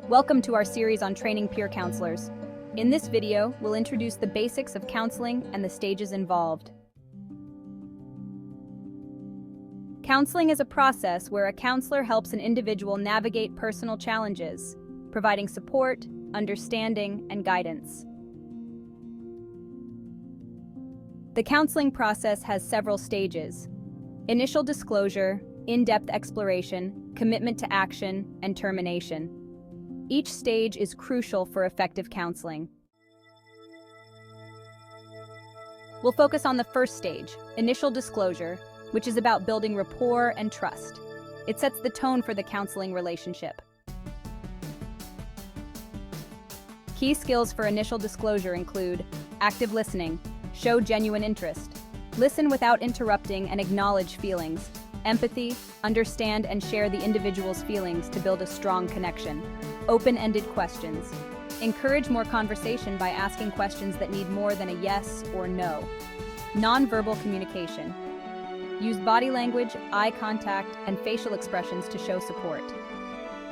Welcome to our series on training peer counselors. In this video, we'll introduce the basics of counseling and the stages involved. Counseling is a process where a counselor helps an individual navigate personal challenges, providing support, understanding, and guidance. The counseling process has several stages: initial disclosure, in-depth exploration, commitment to action, and termination. Each stage is crucial for effective counseling. We'll focus on the first stage, initial disclosure, which is about building rapport and trust. It sets the tone for the counseling relationship. Key skills for initial disclosure include active listening, show genuine interest, listen without interrupting and acknowledge feelings, empathy, understand and share the individual's feelings to build a strong connection, open-ended questions, encourage more conversation by asking questions that need more than a yes or no, nonverbal communication, use body language, eye contact, and facial expressions to show support,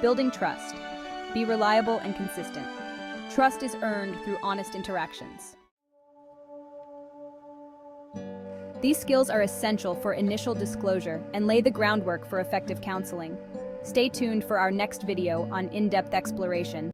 building trust, be reliable and consistent. Trust is earned through honest interactions. These skills are essential for initial disclosure and lay the groundwork for effective counseling. Stay tuned for our next video on in-depth exploration.